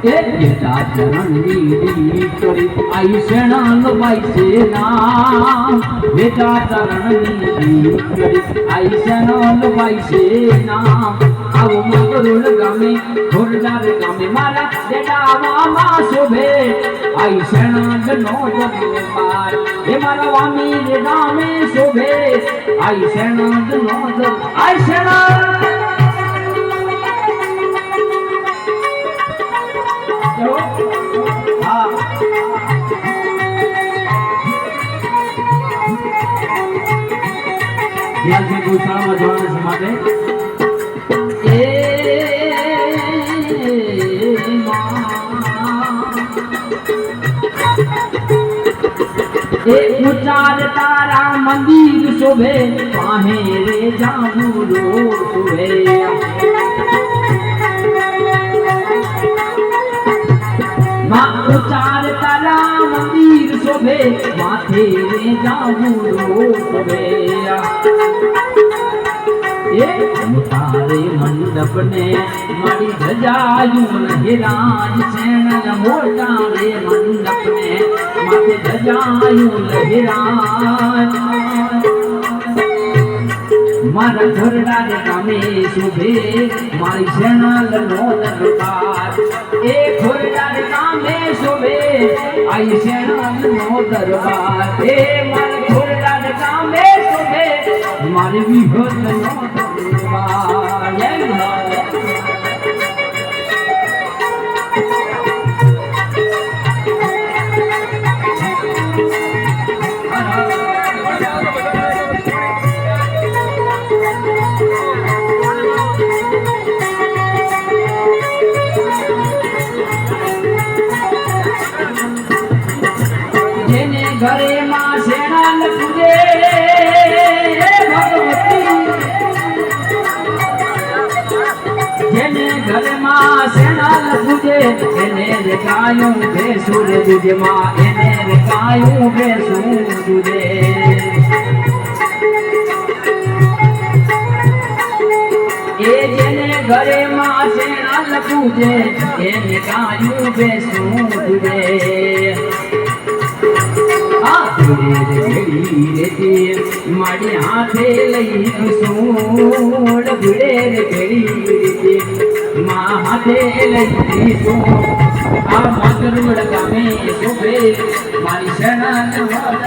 એતા ચરણની કરી આઈ શેણાલ વાઈસે નામ એતા ચરણની કરી આઈ શેણાલ વાઈસે નામ આવો મગરુડ ગામે ખોરડાર ગામે મારા દેડાવામાં શોભે આઈ શેણાલ નો દરબાર એ મારા વામી ગામે શોભે આઈ શેણાલ નો આઈ શેણાલ ધ્યાનથી ગૌશાળામાં જવાનું છે માટે ઉચાર તારા મંદિર શોભે પાહે રે જાબુરો શોભે ઉચાર તારા મંદિર શોભે માથે રે જાબુરો શોભે તારે મંડપ ને મારી ધજાયું લહેરાજ શેણલ મોટા રે મંડપ ને માથે ધજાયું લહેરાજ મારા ઘરડા રે ગામે શોભે મારી શેણલ નો દરબાર એ ઘરડા રે ગામે શોભે આઈ શેણલ નો દરબાર એ મારા ઘરડા રે ગામે શોભે મારી વિહત નો જેને ઘરે માં શેણાલ પૂજે જેને ઘરે માં શેણાલ પૂજે એને રે કાયું બેસુર દુજે માં એને રે કાયું બેસુર દુજે એ જેને ઘરે માં શેણાલ પૂજે એને કાયું બેસુર દુજે મારી હાથે લઈ સોળ ભીડે રે ઘડી મા હાથે લઈ સોળ આ મગરુડ ગામે શોભે મારી શરણ